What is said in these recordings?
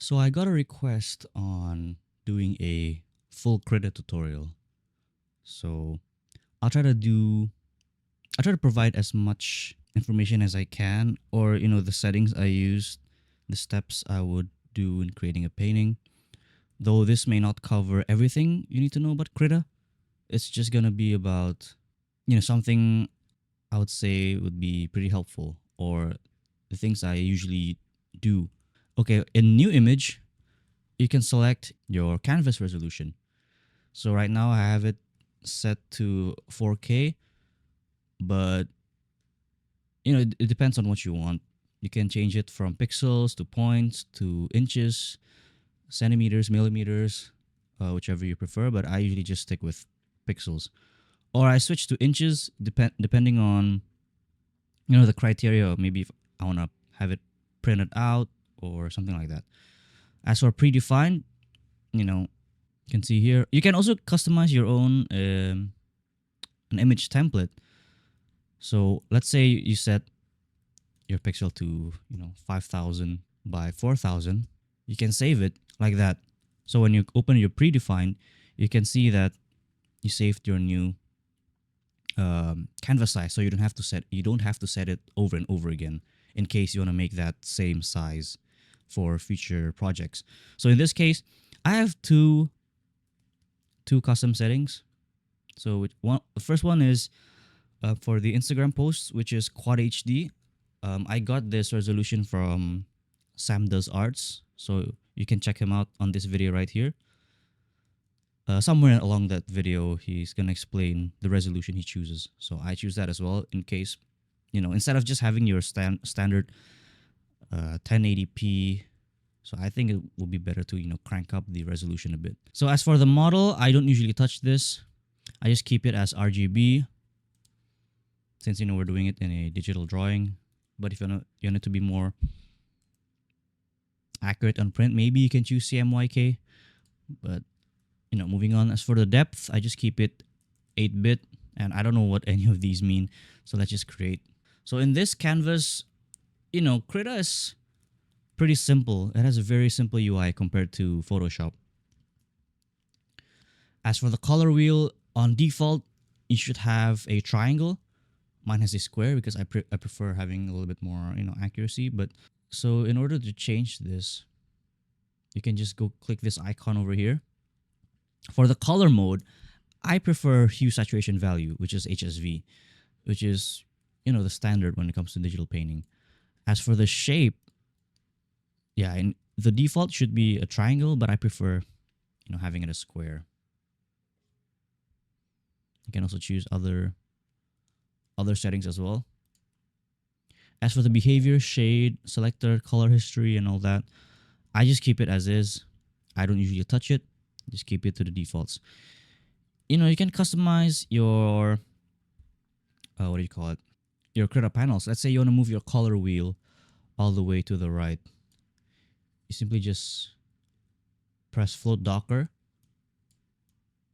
So I got a request on doing a full Krita tutorial. So I'll try to do I'll try to provide as much information as I can, or the settings I use, the steps I would do in creating a painting. Though this may not cover everything you need to know about Krita, it's just gonna be about something I would say would be pretty helpful, or the things I usually do. Okay, in new image, you can select your canvas resolution. So right now I have it set to 4K, but it depends on what you want. You can change it from pixels to points to inches, centimeters, millimeters, whichever you prefer. But I usually just stick with pixels, or I switch to inches depending on the criteria. Maybe if I want to have it printed out or something like that. As for predefined, you can see here. You can also customize your own an image template. So let's say you set your pixel to 5,000 by 4,000. You can save it like that. So when you open your predefined, you can see that you saved your new canvas size. So you don't have to set it over and over again in case you want to make that same size for future projects. So in this case, I have two custom settings. So the first one is for the Instagram posts, which is Quad HD. I got this resolution from Sam Does Arts, so you can check him out on this video right here. Somewhere along that video, he's gonna explain the resolution he chooses. So I choose that as well in case, instead of just having your standard 1080p. So I think it will be better to crank up the resolution a bit. So as for the model, I don't usually touch this. I just keep it as RGB, since we're doing it in a digital drawing. But if you want it to be more accurate on print, maybe you can choose CMYK. But moving on, as for the depth, I just keep it 8-bit, and I don't know what any of these mean. So let's just create. So in this canvas, Krita is pretty simple. It has a very simple UI compared to Photoshop. As for the color wheel, on default, you should have a triangle. Mine has a square because I prefer having a little bit more accuracy. But so in order to change this, you can just go click this icon over here. For the color mode, I prefer hue saturation value, which is HSV, which is the standard when it comes to digital painting. As for the shape, yeah, and the default should be a triangle, but I prefer having it a square. You can also choose other settings as well. As for the behavior, shade, selector, color history, and all that, I just keep it as is. I don't usually touch it. Just keep it to the defaults. You can customize your what do you call it? Your Krita panels. Let's say you want to move your color wheel all the way to the right. You simply just press float docker,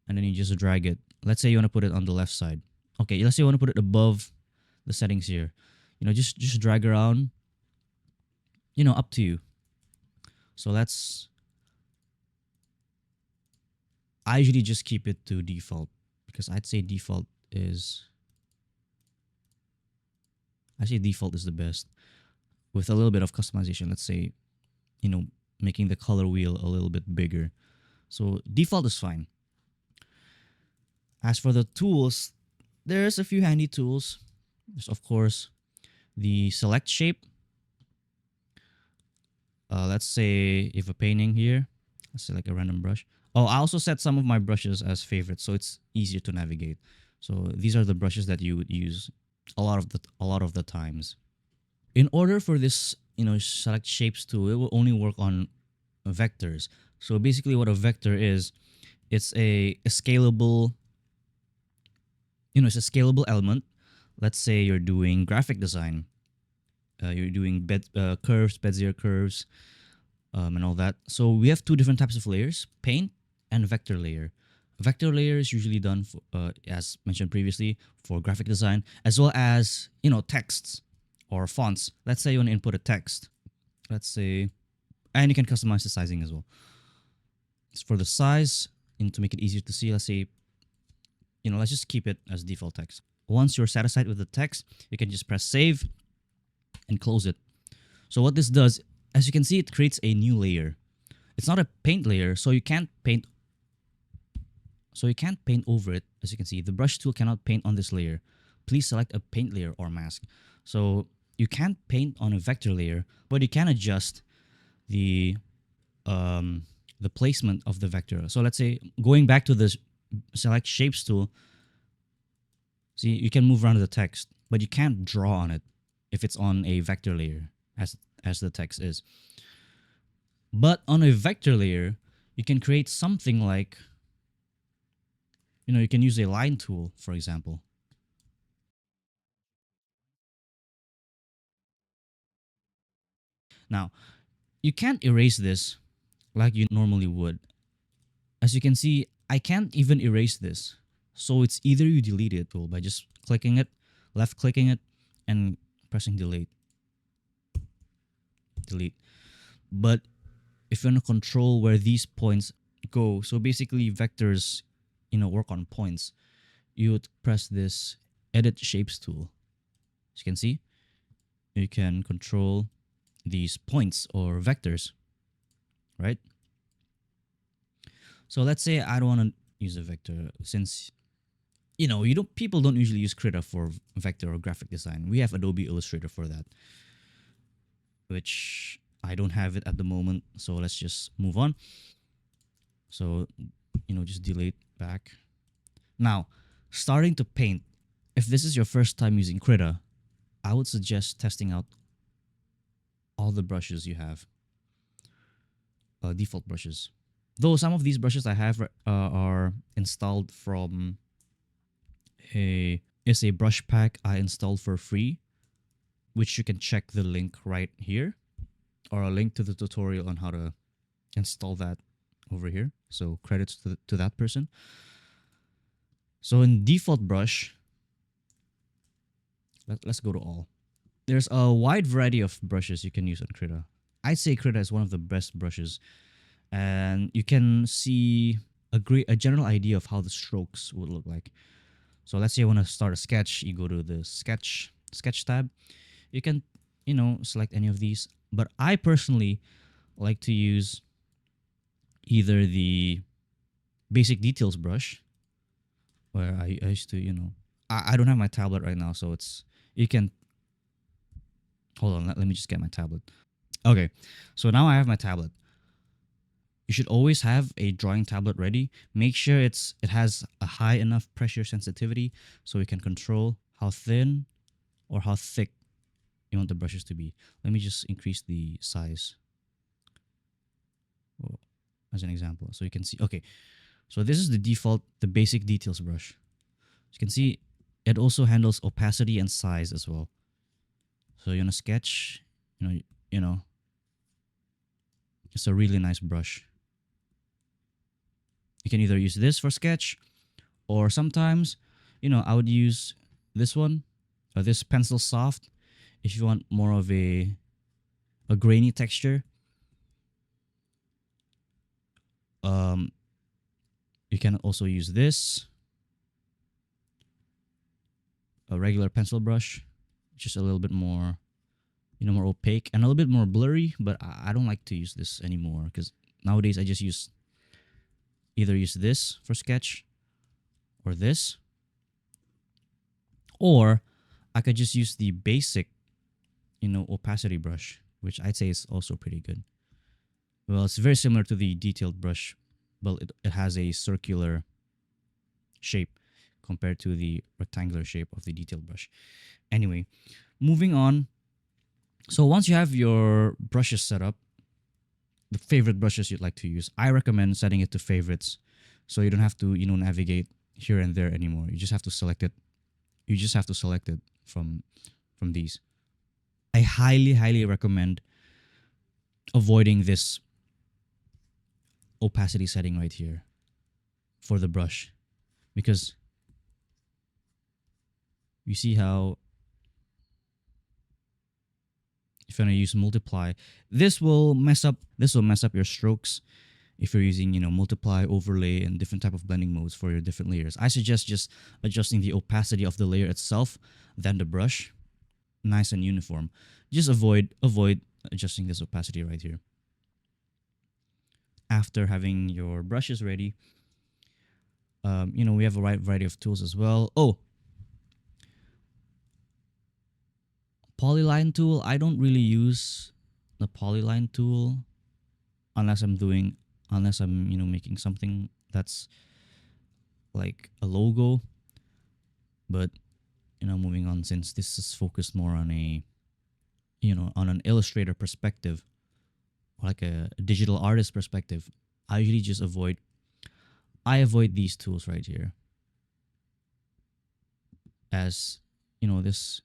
and then you just drag it. Let's say you want to put it on the left side. Okay, let's say you want to put it above the settings here. Just drag around. Up to you. So I usually just keep it to default, because I'd say default is the best. With a little bit of customization, let's say, making the color wheel a little bit bigger. So default is fine. As for the tools, there's a few handy tools. There's, of course, the select shape. Let's say if a painting here, let's select a random brush. Oh, I also set some of my brushes as favorites, so it's easier to navigate. So these are the brushes that you would use a lot of the times. In order for this, select shapes tool, it will only work on vectors. So basically, what a vector is, it's a scalable. It's a scalable element. Let's say you're doing graphic design. You're doing curves, Bezier curves, and all that. So we have two different types of layers: paint and vector layer. Vector layer is usually done for, as mentioned previously, for graphic design, as well as texts or fonts. Let's say you want to input a text. Let's say And you can customize the sizing as well. So for the size, and to make it easier to see, let's say, let's just keep it as default text. Once you're satisfied with the text, you can just press save and close it. So what this does, as you can see, it creates a new layer. It's not a paint layer, so you can't paint. So you can't paint over it. As you can see, the brush tool cannot paint on this layer. Please select a paint layer or mask. So you can't paint on a vector layer, but you can adjust the placement of the vector. So let's say going back to this select shapes tool, see, you can move around the text, but you can't draw on it if it's on a vector layer as the text is. But on a vector layer, you can create something like, you can use a line tool, for example. Now, you can't erase this like you normally would. As you can see, I can't even erase this. So it's either you delete it by just clicking it, left clicking it, and pressing delete. Delete. But if you want to control where these points go, so basically vectors, work on points, you would press this edit shapes tool. As you can see, you can control these points or vectors, right? So let's say I don't want to use a vector, since people don't usually use Krita for vector or graphic design. We have Adobe Illustrator for that, which I don't have it at the moment. So let's just move on. So, just delete back. Now, starting to paint. If this is your first time using Krita, I would suggest testing out all the brushes you have, default brushes. Though some of these brushes I have are installed from a brush pack I installed for free, which you can check the link right here, or a link to the tutorial on how to install that over here. So credits to that person. So in default brush, let's go to all. There's a wide variety of brushes you can use on Krita. I'd say Krita is one of the best brushes, and you can see a general idea of how the strokes would look like. So let's say you want to start a sketch, you go to the sketch tab. You can, select any of these, but I personally like to use either the basic details brush, where I used to, I don't have my tablet right now, so you can, hold on, let me just get my tablet. Okay, so now I have my tablet. You should always have a drawing tablet ready. Make sure it has a high enough pressure sensitivity so you can control how thin or how thick you want the brushes to be. Let me just increase the size as an example so you can see. Okay, so this is the default, the basic details brush. As you can see, it also handles opacity and size as well. So you want to sketch, it's a really nice brush. You can either use this for sketch, or sometimes, I would use this one, or this pencil soft, if you want more of a grainy texture. You can also use this, a regular pencil brush, just a little bit more, more opaque and a little bit more blurry. But I don't like to use this anymore, because nowadays I just either use this for sketch, or this, or I could just use the basic, opacity brush, which I'd say is also pretty good. Well, it's very similar to the detailed brush, but it has a circular shape compared to the rectangular shape of the detailed brush. Anyway, moving on. So once you have your brushes set up, the favorite brushes you'd like to use, I recommend setting it to favorites, so you don't have to, navigate here and there anymore. You just have to select it. You just have to select it from these. I highly recommend avoiding this opacity setting right here for the brush, because you see how If you want to use multiply, this will mess up your strokes if you're using, multiply, overlay, and different type of blending modes for your different layers. I suggest just adjusting the opacity of the layer itself, then the brush, nice and uniform. Just avoid adjusting this opacity right here. After having your brushes ready, we have a wide variety of tools as well. Oh, Polyline tool. I don't really use the Polyline tool unless I'm making something that's like a logo. But moving on, since this is focused more on on an illustrator perspective, like a digital artist perspective, I usually just avoid these tools right here. As this,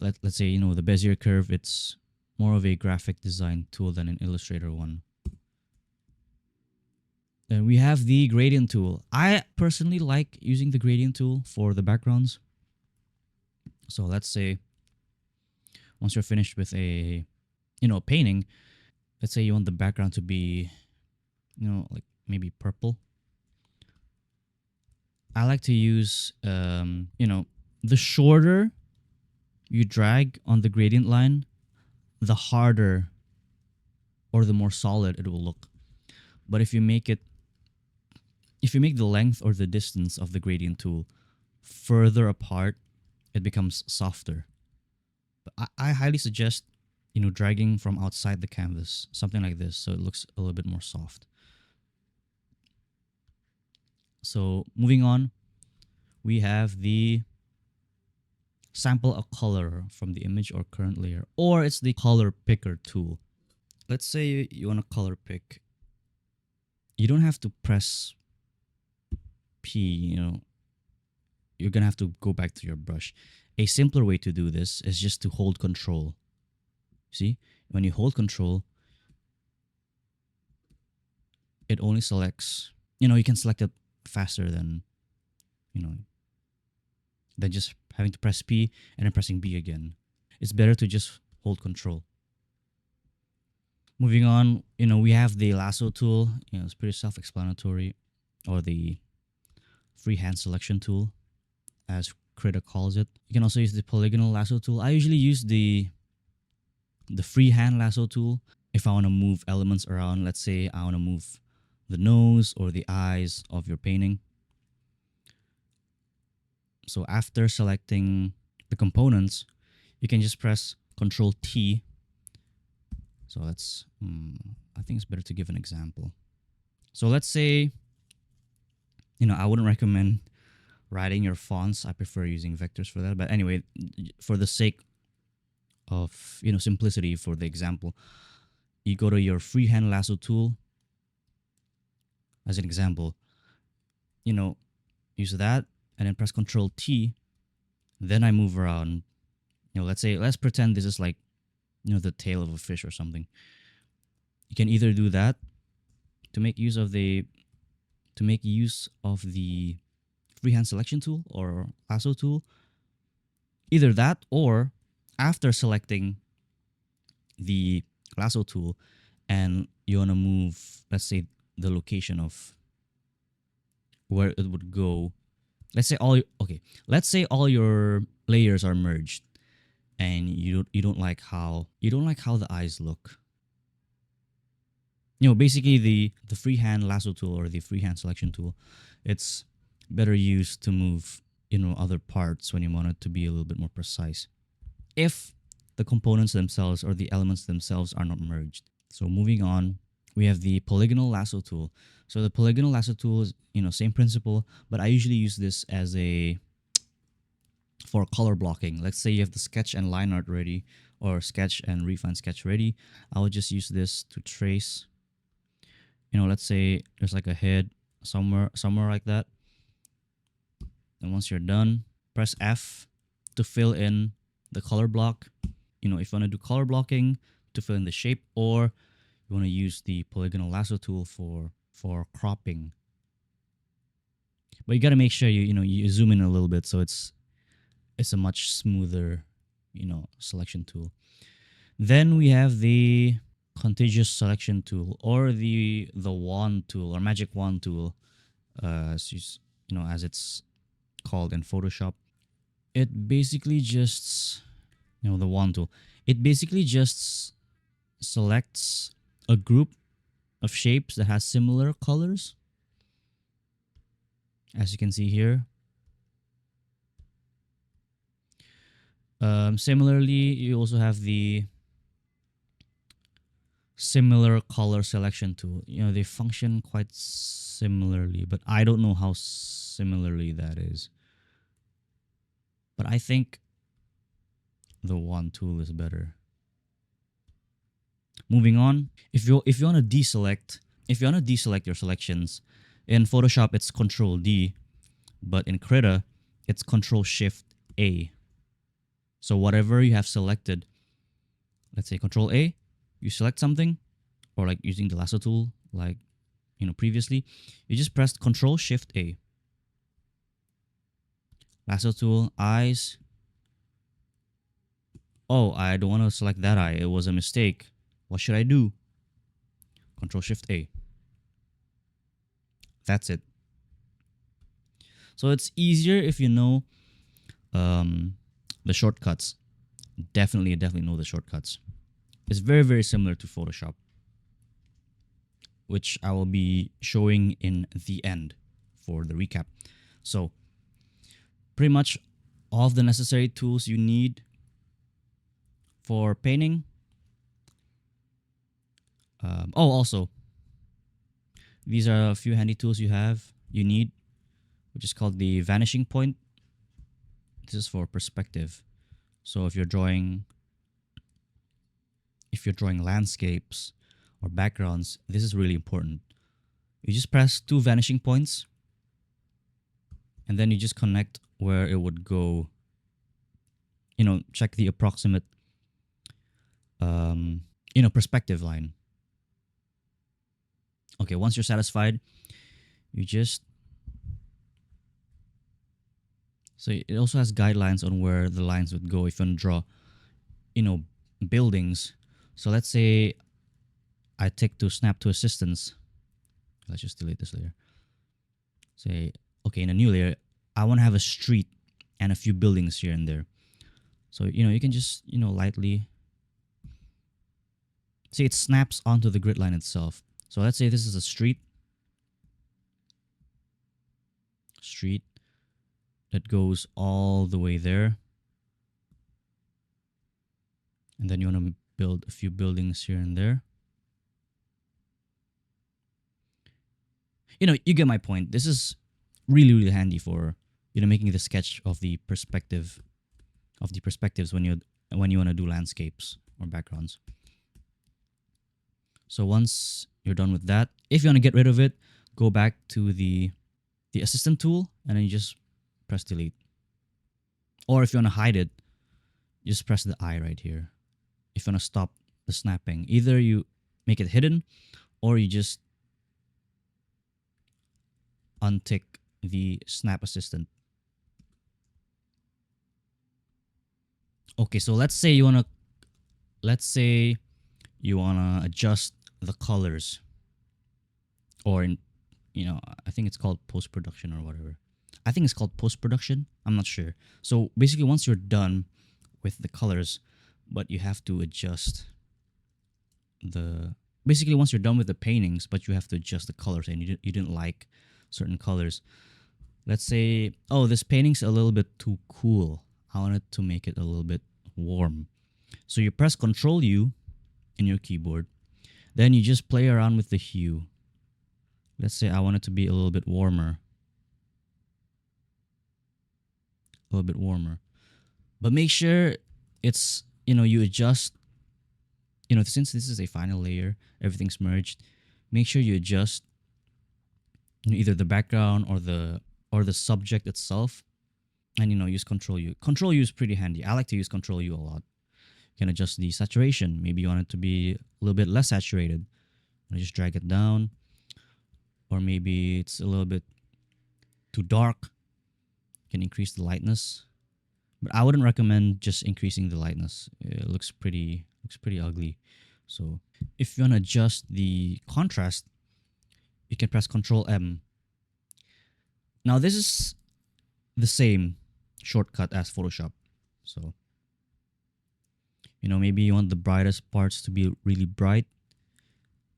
let's say, the Bezier curve, it's more of a graphic design tool than an illustrator one. Then we have the gradient tool. I personally like using the gradient tool for the backgrounds. So let's say once you're finished with a painting, let's say you want the background to be like maybe purple. I like to use the shorter you drag on the gradient line, the harder or the more solid it will look. But if you make the length or the distance of the gradient tool further apart, it becomes softer. But I highly suggest dragging from outside the canvas, something like this, so it looks a little bit more soft. So moving on, we have the sample a color from the image or current layer, or it's the color picker tool. Let's say you want to color pick. You don't have to press P, you're gonna have to go back to your brush. A simpler way to do this is just to hold control. See, when you hold control, it only selects, you can select it faster than just having to press P and then pressing B again. It's better to just hold control. Moving on, we have the lasso tool. It's pretty self-explanatory, or the freehand selection tool, as Krita calls it. You can also use the polygonal lasso tool. I usually use the freehand lasso tool if I want to move elements around. Let's say I want to move the nose or the eyes of your painting. So after selecting the components, you can just press Control T. So let's, I think it's better to give an example. So let's say, I wouldn't recommend writing your fonts. I prefer using vectors for that. But anyway, for the sake of simplicity for the example, you go to your freehand lasso tool. As an example, use that and then press Control T. Then I move around. Let's pretend this is like the tail of a fish or something. You can either do that to make use of the freehand selection tool or lasso tool. Either that, or after selecting the lasso tool and you want to move, let's say, the location of where it would go. Let's say all your layers are merged and you don't like how the eyes look. Basically the freehand lasso tool or the freehand selection tool, it's better used to move other parts when you want it to be a little bit more precise, if the components themselves or the elements themselves are not merged. So moving on, we have the polygonal lasso tool. So the polygonal lasso tool is same principle, but I usually use this for color blocking. Let's say you have the sketch and line art ready, or sketch and refine sketch ready. I would just use this to trace. Let's say there's like a head somewhere like that. And once you're done, press F to fill in the color block. If you want to do color blocking to fill in the shape, or you want to use the polygonal lasso tool for cropping. But you got to make sure you zoom in a little bit, so it's a much smoother selection tool. Then we have the contiguous selection tool, or the wand tool, or magic wand tool, as it's called in Photoshop. It basically just, the wand tool. It basically just selects a group of shapes that has similar colors, as you can see here. Similarly, you also have the similar color selection tool. They function quite similarly, but I don't know how similarly that is. But I think the wand tool is better. Moving on, if you want to deselect your selections, in Photoshop it's Control D, but in Krita it's Control Shift A. So whatever you have selected, let's say Control A, you select something, or like using the lasso tool, like previously, you just press Control Shift A. Lasso tool, eyes. Oh, I don't want to select that eye. It was a mistake. What should I do? Control Shift A. That's it. So it's easier if you know the shortcuts. Definitely know the shortcuts. It's very, very similar to Photoshop, which I will be showing in the end for the recap. So pretty much all of the necessary tools you need for painting. Also, these are a few handy tools you need, which is called the vanishing point. This is for perspective. So if you're drawing landscapes or backgrounds, this is really important. You just press 2 vanishing points, and then you just connect where it would go. Check the approximate perspective line. Okay, once you're satisfied, so it also has guidelines on where the lines would go if you want to draw, buildings. So let's say I take to snap to assistance. Let's just delete this layer. Say, okay, in a new layer, I want to have a street and a few buildings here and there. So, you can just, lightly. See, it snaps onto the grid line itself. So let's say this is a street. That goes all the way there. And then you want to build a few buildings here and there. You get my point. This is really, really handy for, making the sketch of the perspectives when you want to do landscapes or backgrounds. So once you're done with that, if you want to get rid of it, go back to the assistant tool, and then you just press delete. Or if you want to hide it, just press the I right here. If you want to stop the snapping, either you make it hidden, or you just untick the snap assistant. Okay, so let's say you wanna adjust the colors, or I think it's called post-production or whatever. I think it's called post-production. I'm not sure. So basically, once you're done with the colors, but you have to adjust once you're done with the paintings, but you have to adjust the colors, and you didn't like certain colors. Let's say, oh, this painting's a little bit too cool. I wanted to make it a little bit warm. So you press Control U in your keyboard. Then you just play around with the hue. Let's say I want it to be a little bit warmer. But make sure it's, you adjust, since this is a final layer, everything's merged, make sure you adjust either the background or the subject itself, and use Control U. Control U is pretty handy. I like to use Control U a lot. You can adjust the saturation. Maybe you want it to be a little bit less saturated. Just drag it down. Or maybe it's a little bit too dark. You can increase the lightness. But I wouldn't recommend just increasing the lightness. It looks pretty ugly. So if you want to adjust the contrast, you can press Control M. Now this is the same shortcut as Photoshop. So maybe you want the brightest parts to be really bright,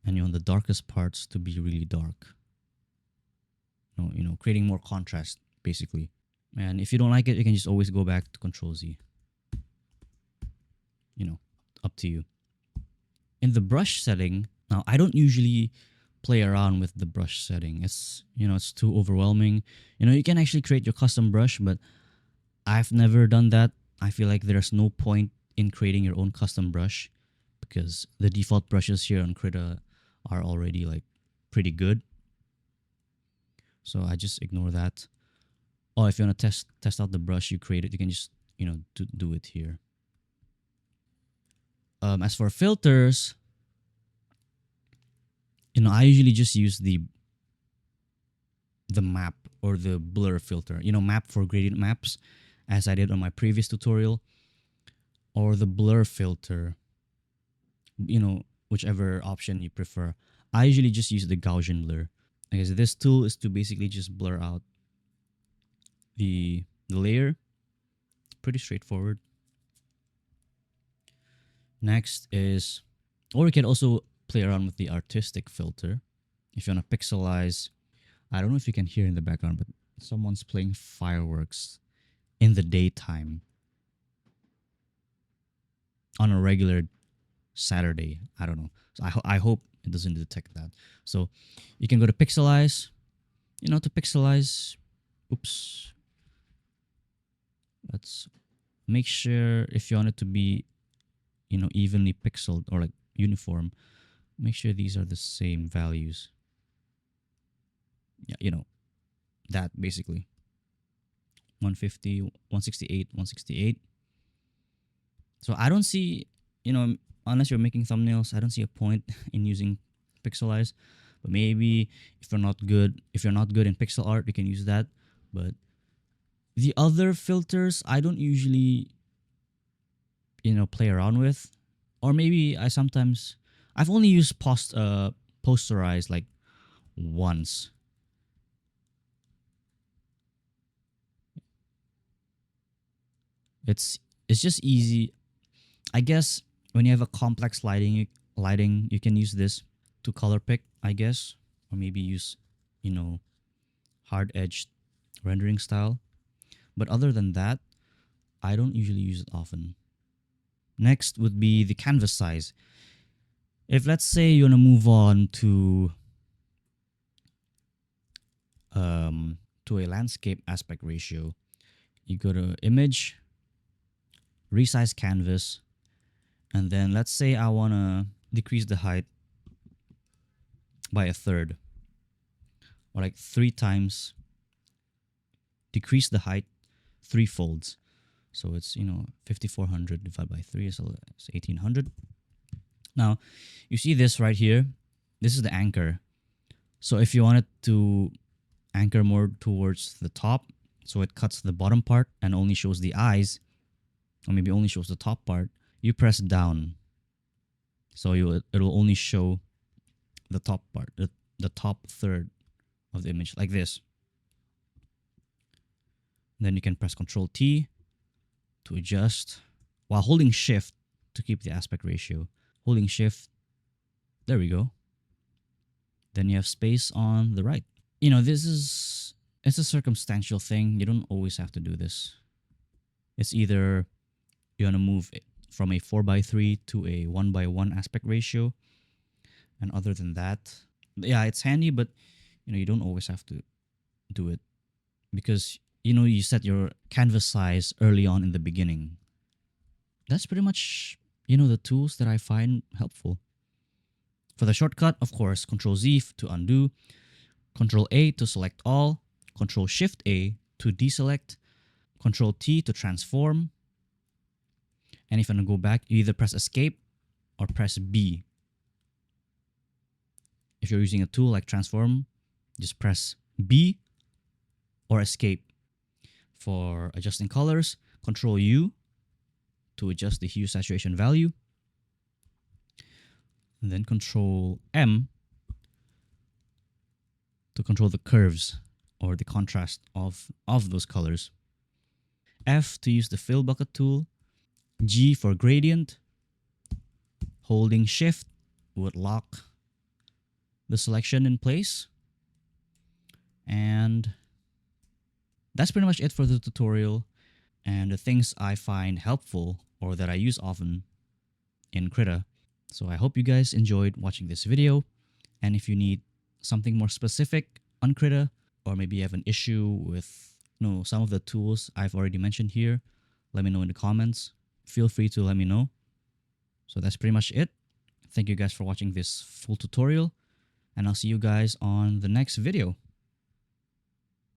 and you want the darkest parts to be really dark. Creating more contrast basically. And if you don't like it, you can just always go back to Control Z. Up to you. In the brush setting, now I don't usually play around with the brush setting. It's too overwhelming. You can actually create your custom brush, but I've never done that. I feel like there's no point in creating your own custom brush because the default brushes here on Krita are already like pretty good. So I just ignore that. Or if you want to test out the brush you created, you can just do it here. As for filters, I usually just use the map or the blur filter. Map for gradient maps, as I did on my previous tutorial, or the blur filter. Whichever option you prefer. I usually just use the Gaussian blur. Because this tool is to basically just blur out the layer. Pretty straightforward. Next is, or you can also play around with the artistic filter. If you want to pixelize, I don't know if you can hear in the background, but someone's playing fireworks in the daytime on a regular Saturday. I don't know. So I hope it doesn't detect that. So you can go to pixelize. To pixelize, oops. Let's make sure if you want it to be, evenly pixeled or like uniform, make sure these are the same values. Yeah, that basically. 150, 168, 168. So I don't see, unless you're making thumbnails, I don't see a point in using pixelize. But maybe if you're not good in pixel art, you can use that. But the other filters I don't usually play around with. Or maybe I've only used posterize like once. It's just easy. I guess when you have a complex lighting, you can use this to color pick, I guess, or maybe use, hard edged rendering style. But other than that, I don't usually use it often. Next would be the canvas size. If let's say you want to move on to a landscape aspect ratio, you go to image, resize canvas, and then let's say I want to decrease the height by a third, or like 3 times, decrease the height 3 folds. So it's 5400 divided by 3 is 1800. Now you see this right here. This is the anchor. So if you want it to anchor more towards the top, so it cuts the bottom part and only shows the eyes, or maybe only shows the top part, you press down. So it will only show the top part, the top third of the image, like this. Then you can press Control T to adjust while holding Shift to keep the aspect ratio. Holding Shift, there we go. Then you have space on the right. It's a circumstantial thing. You don't always have to do this. It's either you want to move it from a 4:3 to a 1:1 aspect ratio. And other than that, yeah, it's handy, but you don't always have to do it because you set your canvas size early on in the beginning. That's pretty much the tools that I find helpful. For the shortcut, of course, Control Z to undo, Control A to select all, Control Shift A to deselect, Control T to transform. And if you want to go back, you either press Escape or press B. If you're using a tool like transform, just press B or Escape. For adjusting colors, Control U to adjust the hue saturation value, and then Control M to control the curves or the contrast of those colors. F to use the fill bucket tool. G for gradient. Holding shift would lock the selection in place. And that's pretty much it for the tutorial and the things I find helpful or that I use often in Krita. So I hope you guys enjoyed watching this video. And if you need something more specific on Krita, or maybe you have an issue with some of the tools I've already mentioned here, let me know in the comments. Feel free to let me know. So that's pretty much it. Thank you guys for watching this full tutorial, and I'll see you guys on the next video.